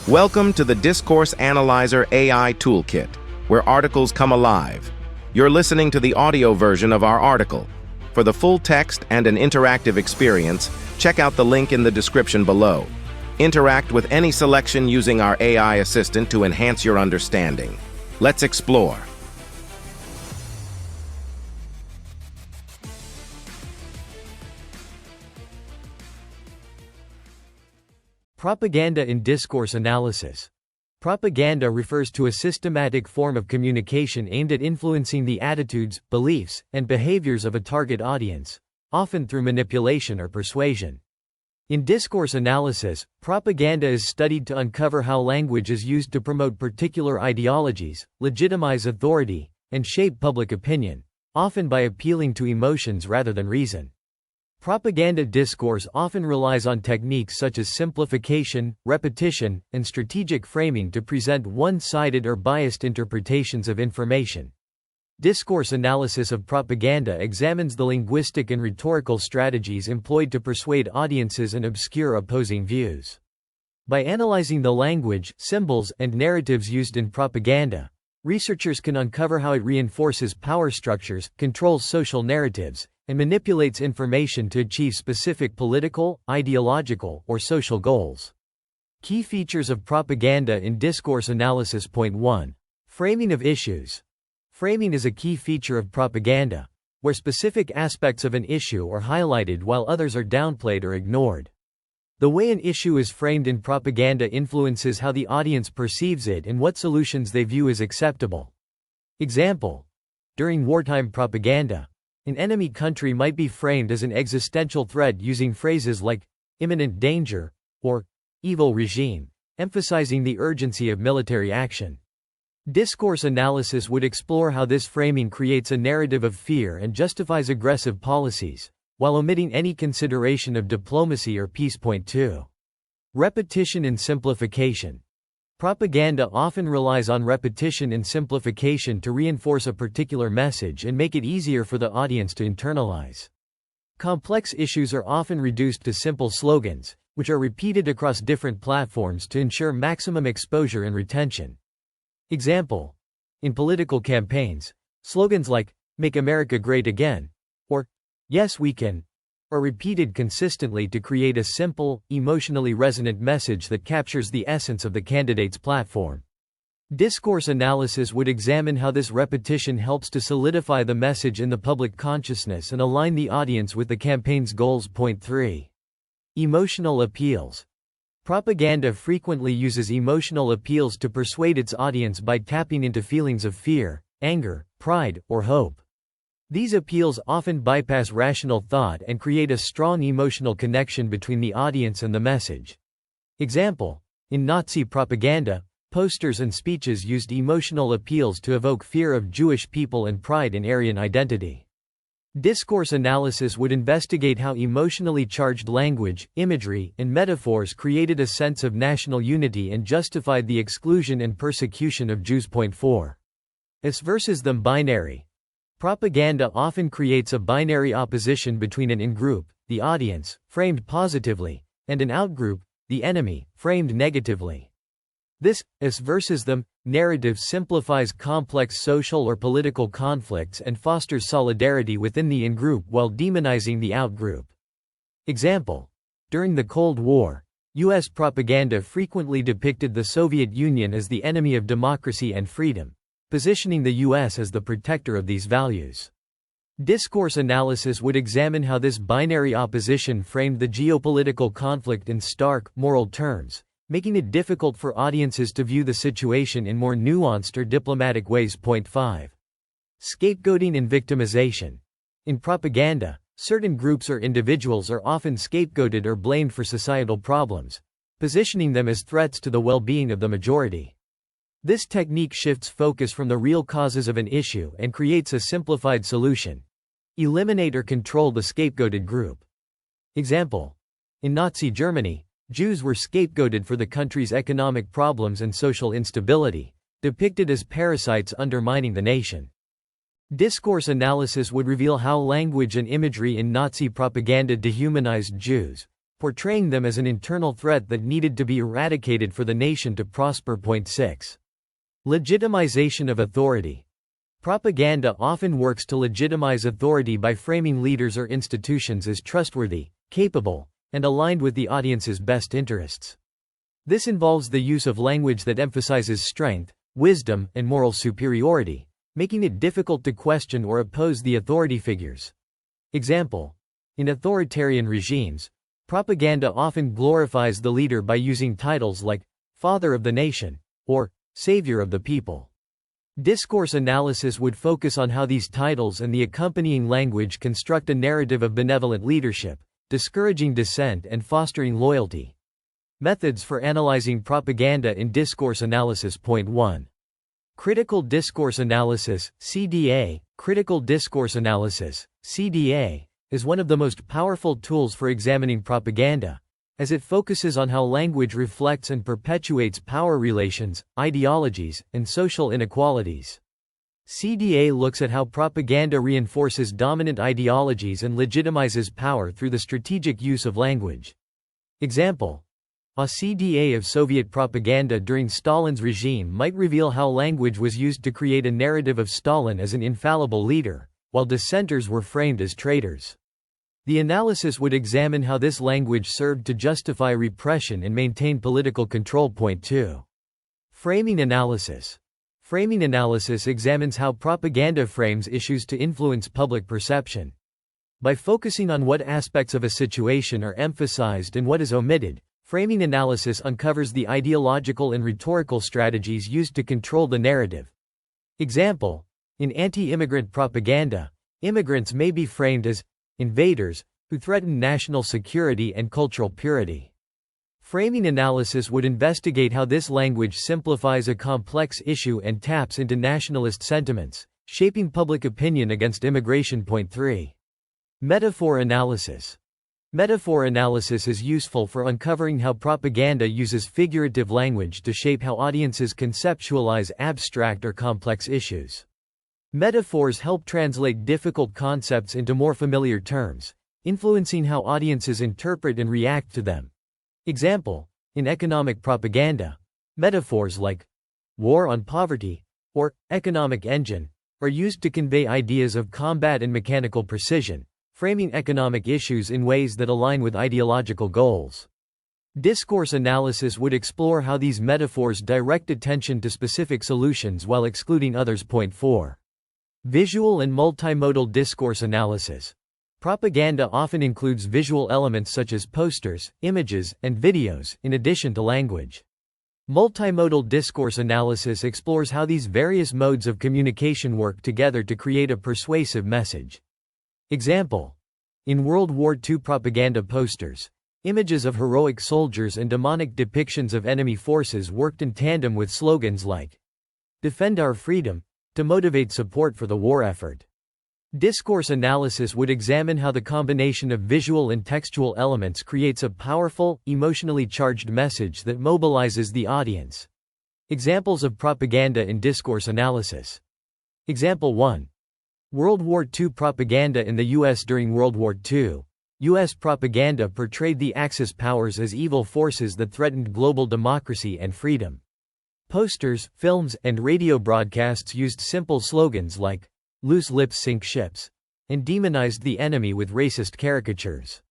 Welcome to the Discourse Analyzer AI Toolkit, where articles come alive. You're listening to the audio version of our article. For the full text and an interactive experience, check out the link in the description below. Interact with any selection using our AI assistant to enhance your understanding. Let's explore. Propaganda in discourse analysis. Propaganda refers to a systematic form of communication aimed at influencing the attitudes, beliefs, and behaviors of a target audience, often through manipulation or persuasion. In discourse analysis, propaganda is studied to uncover how language is used to promote particular ideologies, legitimize authority, and shape public opinion, often by appealing to emotions rather than reason. Propaganda discourse often relies on techniques such as simplification, repetition, and strategic framing to present one-sided or biased interpretations of information. Discourse analysis of propaganda examines the linguistic and rhetorical strategies employed to persuade audiences and obscure opposing views. By analyzing the language, symbols, and narratives used in propaganda, researchers can uncover how it reinforces power structures, controls social narratives, and manipulates information to achieve specific political, ideological, or social goals. Key features of propaganda in discourse analysis. Point 1. Framing of issues. Framing is a key feature of propaganda, where specific aspects of an issue are highlighted while others are downplayed or ignored. The way an issue is framed in propaganda influences how the audience perceives it and what solutions they view as acceptable. Example: during wartime propaganda, an enemy country might be framed as an existential threat using phrases like imminent danger or evil regime, emphasizing the urgency of military action. Discourse analysis would explore how this framing creates a narrative of fear and justifies aggressive policies, while omitting any consideration of diplomacy or peace. Point 2. Repetition and simplification. Propaganda often relies on repetition and simplification to reinforce a particular message and make it easier for the audience to internalize. Complex issues are often reduced to simple slogans, which are repeated across different platforms to ensure maximum exposure and retention. Example: in political campaigns, slogans like "Make America Great Again" or "Yes We Can" are repeated consistently to create a simple, emotionally resonant message that captures the essence of the candidate's platform. Discourse analysis would examine how this repetition helps to solidify the message in the public consciousness and align the audience with the campaign's goals. Point 3. Emotional appeals. Propaganda frequently uses emotional appeals to persuade its audience by tapping into feelings of fear, anger, pride, or hope. These appeals often bypass rational thought and create a strong emotional connection between the audience and the message. Example: in Nazi propaganda, posters and speeches used emotional appeals to evoke fear of Jewish people and pride in Aryan identity. Discourse analysis would investigate how emotionally charged language, imagery, and metaphors created a sense of national unity and justified the exclusion and persecution of Jews. Point 4. Us versus them binary. Propaganda often creates a binary opposition between an in-group, the audience, framed positively, and an out-group, the enemy, framed negatively. This us versus them narrative simplifies complex social or political conflicts and fosters solidarity within the in-group while demonizing the out-group. Example: during the Cold War, U.S. propaganda frequently depicted the Soviet Union as the enemy of democracy and freedom, positioning the U.S. as the protector of these values. Discourse analysis would examine how this binary opposition framed the geopolitical conflict in stark, moral terms, making it difficult for audiences to view the situation in more nuanced or diplomatic ways. Point 5. Scapegoating and victimization. In propaganda, certain groups or individuals are often scapegoated or blamed for societal problems, positioning them as threats to the well-being of the majority. This technique shifts focus from the real causes of an issue and creates a simplified solution: eliminate or control the scapegoated group. Example: in Nazi Germany, Jews were scapegoated for the country's economic problems and social instability, depicted as parasites undermining the nation. Discourse analysis would reveal how language and imagery in Nazi propaganda dehumanized Jews, portraying them as an internal threat that needed to be eradicated for the nation to prosper. Point 6. Legitimization of authority. Propaganda often works to legitimize authority by framing leaders or institutions as trustworthy, capable, and aligned with the audience's best interests. This involves the use of language that emphasizes strength, wisdom, and moral superiority, making it difficult to question or oppose the authority figures. Example: in authoritarian regimes, propaganda often glorifies the leader by using titles like Father of the Nation or Savior of the People. Discourse analysis would focus on how these titles and the accompanying language construct a narrative of benevolent leadership, discouraging dissent and fostering loyalty. Methods for analyzing propaganda in discourse analysis. Point 1. Critical discourse analysis, CDA. Critical discourse analysis, CDA, is one of the most powerful tools for examining propaganda, as it focuses on how language reflects and perpetuates power relations, ideologies, and social inequalities. CDA looks at how propaganda reinforces dominant ideologies and legitimizes power through the strategic use of language. Example: a CDA of Soviet propaganda during Stalin's regime might reveal how language was used to create a narrative of Stalin as an infallible leader, while dissenters were framed as traitors. The analysis would examine how this language served to justify repression and maintain political control. Point 2. Framing analysis. Framing analysis examines how propaganda frames issues to influence public perception. By focusing on what aspects of a situation are emphasized and what is omitted, framing analysis uncovers the ideological and rhetorical strategies used to control the narrative. Example: in anti-immigrant propaganda, immigrants may be framed as invaders who threaten national security and cultural purity. Framing analysis would investigate how this language simplifies a complex issue and taps into nationalist sentiments, shaping public opinion against immigration. Point 3. Metaphor analysis. Metaphor analysis is useful for uncovering how propaganda uses figurative language to shape how audiences conceptualize abstract or complex issues. Metaphors help translate difficult concepts into more familiar terms, influencing how audiences interpret and react to them. Example: in economic propaganda, metaphors like war on poverty or economic engine are used to convey ideas of combat and mechanical precision, framing economic issues in ways that align with ideological goals. Discourse analysis would explore how these metaphors direct attention to specific solutions while excluding others. Point 4. Visual and multimodal discourse analysis. Propaganda often includes visual elements such as posters, images, and videos, in addition to language. Multimodal discourse analysis explores how these various modes of communication work together to create a persuasive message. Example: in World War II propaganda posters, images of heroic soldiers and demonic depictions of enemy forces worked in tandem with slogans like "Defend our freedom," to motivate support for the war effort. Discourse analysis would examine how the combination of visual and textual elements creates a powerful, emotionally charged message that mobilizes the audience. Examples of propaganda in discourse analysis. Example 1. World War II propaganda in the U.S. During World War II, U.S. propaganda portrayed the Axis powers as evil forces that threatened global democracy and freedom. Posters, films, and radio broadcasts used simple slogans like, "Loose lips sink ships," and demonized the enemy with racist caricatures.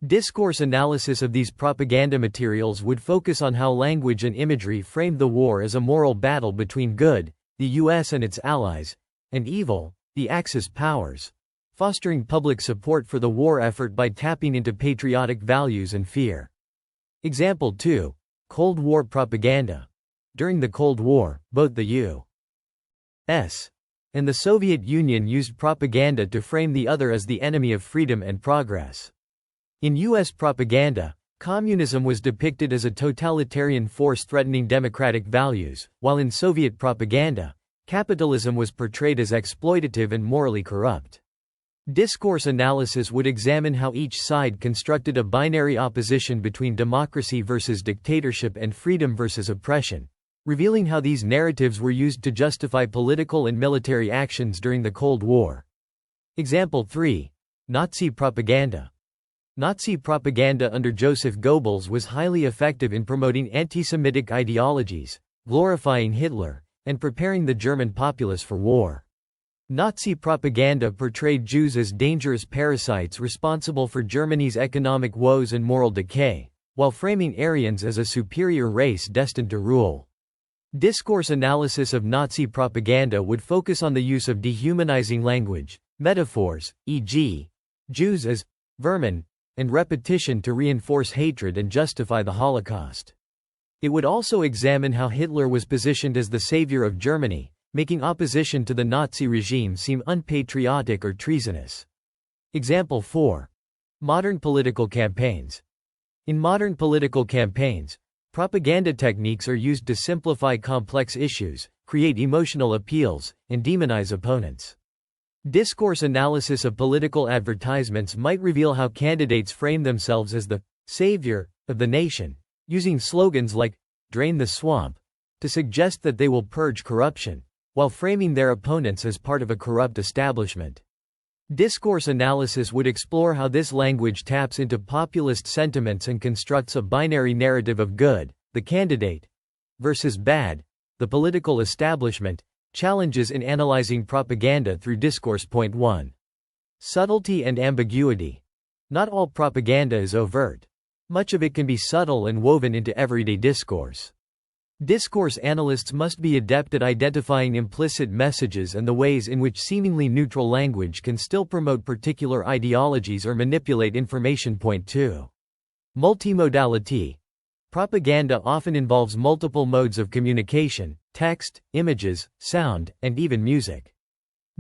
Discourse analysis of these propaganda materials would focus on how language and imagery framed the war as a moral battle between good, the U.S. and its allies, and evil, the Axis powers, fostering public support for the war effort by tapping into patriotic values and fear. Example 2. Cold War propaganda. During the Cold War, both the U.S. and the Soviet Union used propaganda to frame the other as the enemy of freedom and progress. In U.S. propaganda, communism was depicted as a totalitarian force threatening democratic values, while in Soviet propaganda, capitalism was portrayed as exploitative and morally corrupt. Discourse analysis would examine how each side constructed a binary opposition between democracy versus dictatorship and freedom versus oppression, revealing how these narratives were used to justify political and military actions during the Cold War. Example 3. Nazi propaganda. Nazi propaganda under Joseph Goebbels was highly effective in promoting anti-Semitic ideologies, glorifying Hitler, and preparing the German populace for war. Nazi propaganda portrayed Jews as dangerous parasites responsible for Germany's economic woes and moral decay, while framing Aryans as a superior race destined to rule. Discourse analysis of Nazi propaganda would focus on the use of dehumanizing language, metaphors, e.g., Jews as vermin, and repetition to reinforce hatred and justify the Holocaust. It would also examine how Hitler was positioned as the savior of Germany, making opposition to the Nazi regime seem unpatriotic or treasonous. Example 4. Modern political campaigns. In modern political campaigns, propaganda techniques are used to simplify complex issues, create emotional appeals, and demonize opponents. Discourse analysis of political advertisements might reveal how candidates frame themselves as the savior of the nation, using slogans like "drain the swamp" to suggest that they will purge corruption, while framing their opponents as part of a corrupt establishment. Discourse analysis would explore how this language taps into populist sentiments and constructs a binary narrative of good, the candidate, versus bad, the political establishment. Challenges in analyzing propaganda through discourse. Point 1. Subtlety and ambiguity. Not all propaganda is overt. Much of it can be subtle and woven into everyday discourse. Discourse analysts must be adept at identifying implicit messages and the ways in which seemingly neutral language can still promote particular ideologies or manipulate information. Point 2. Multimodality. Propaganda often involves multiple modes of communication: text, images, sound, and even music.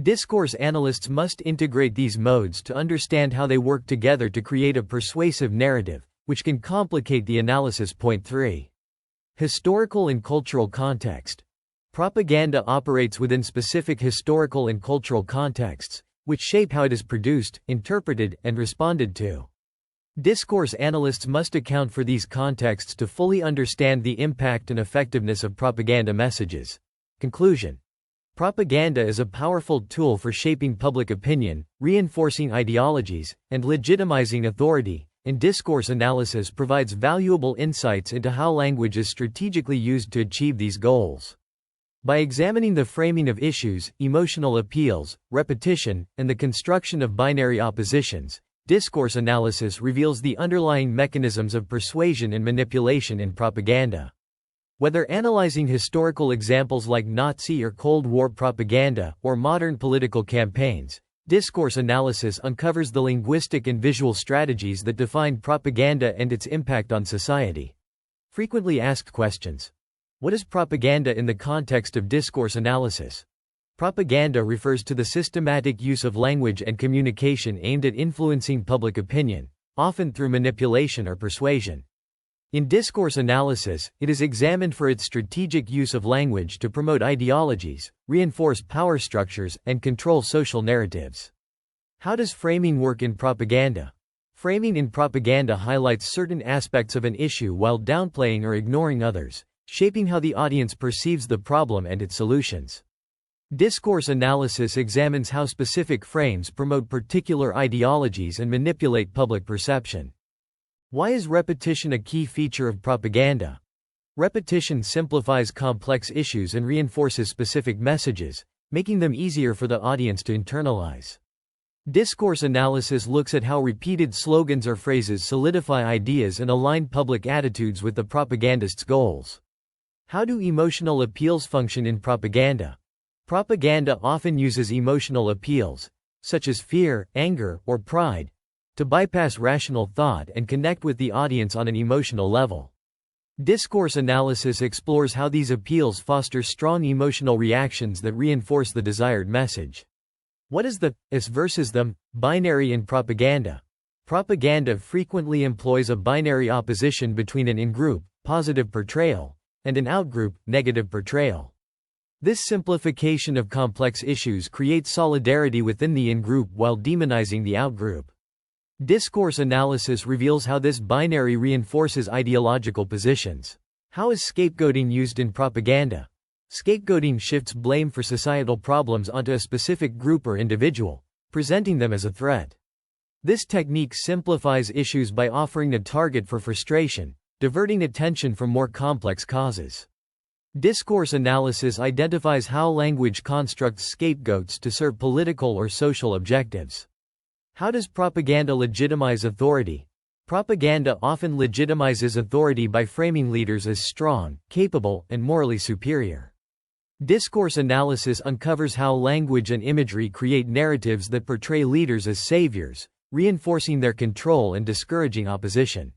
Discourse analysts must integrate these modes to understand how they work together to create a persuasive narrative, which can complicate the analysis. Point 3. Historical and cultural context. Propaganda operates within specific historical and cultural contexts, which shape how it is produced, interpreted, and responded to. Discourse analysts must account for these contexts to fully understand the impact and effectiveness of propaganda messages. Conclusion. Propaganda is a powerful tool for shaping public opinion, reinforcing ideologies, and legitimizing authority, and discourse analysis provides valuable insights into how language is strategically used to achieve these goals. By examining the framing of issues, emotional appeals, repetition, and the construction of binary oppositions, discourse analysis reveals the underlying mechanisms of persuasion and manipulation in propaganda. Whether analyzing historical examples like Nazi or Cold War propaganda, or modern political campaigns, discourse analysis uncovers the linguistic and visual strategies that define propaganda and its impact on society. Frequently asked questions. What is propaganda in the context of discourse analysis? Propaganda refers to the systematic use of language and communication aimed at influencing public opinion, often through manipulation or persuasion. In discourse analysis, it is examined for its strategic use of language to promote ideologies, reinforce power structures, and control social narratives. How does framing work in propaganda? Framing in propaganda highlights certain aspects of an issue while downplaying or ignoring others, shaping how the audience perceives the problem and its solutions. Discourse analysis examines how specific frames promote particular ideologies and manipulate public perception. Why is repetition a key feature of propaganda? Repetition simplifies complex issues and reinforces specific messages, making them easier for the audience to internalize. Discourse analysis looks at how repeated slogans or phrases solidify ideas and align public attitudes with the propagandist's goals. How do emotional appeals function in propaganda? Propaganda often uses emotional appeals, such as fear, anger, or pride, to bypass rational thought and connect with the audience on an emotional level. Discourse analysis explores how these appeals foster strong emotional reactions that reinforce the desired message. What is the us versus them binary in propaganda? Propaganda frequently employs a binary opposition between an in-group, positive portrayal, and an out-group, negative portrayal. This simplification of complex issues creates solidarity within the in-group while demonizing the out-group. Discourse analysis reveals how this binary reinforces ideological positions. How is scapegoating used in propaganda? Scapegoating shifts blame for societal problems onto a specific group or individual, presenting them as a threat. This technique simplifies issues by offering a target for frustration, diverting attention from more complex causes. Discourse analysis identifies how language constructs scapegoats to serve political or social objectives. How does propaganda legitimize authority? Propaganda often legitimizes authority by framing leaders as strong, capable, and morally superior. Discourse analysis uncovers how language and imagery create narratives that portray leaders as saviors, reinforcing their control and discouraging opposition.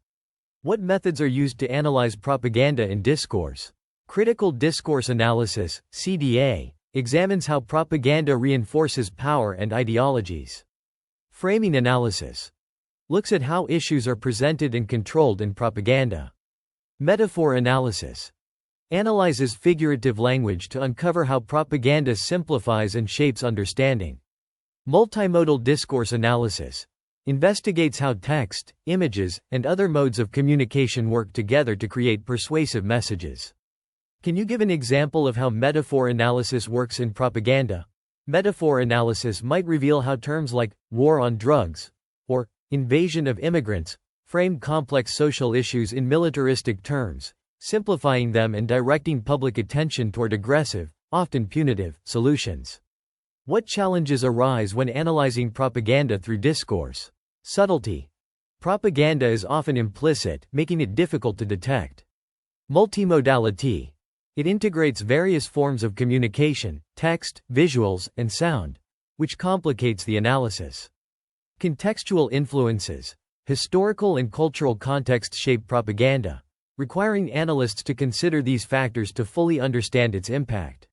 What methods are used to analyze propaganda in discourse? Critical discourse analysis, CDA, examines how propaganda reinforces power and ideologies. Framing analysis looks at how issues are presented and controlled in propaganda. Metaphor analysis analyzes figurative language to uncover how propaganda simplifies and shapes understanding. Multimodal discourse analysis investigates how text, images, and other modes of communication work together to create persuasive messages. Can you give an example of how metaphor analysis works in propaganda? Metaphor analysis might reveal how terms like war on drugs or invasion of immigrants frame complex social issues in militaristic terms, simplifying them and directing public attention toward aggressive, often punitive, solutions. What challenges arise when analyzing propaganda through discourse? Subtlety. Propaganda is often implicit, making it difficult to detect. Multimodality. It integrates various forms of communication, text, visuals, and sound, which complicates the analysis. Contextual influences. Historical and cultural context shape propaganda, requiring analysts to consider these factors to fully understand its impact.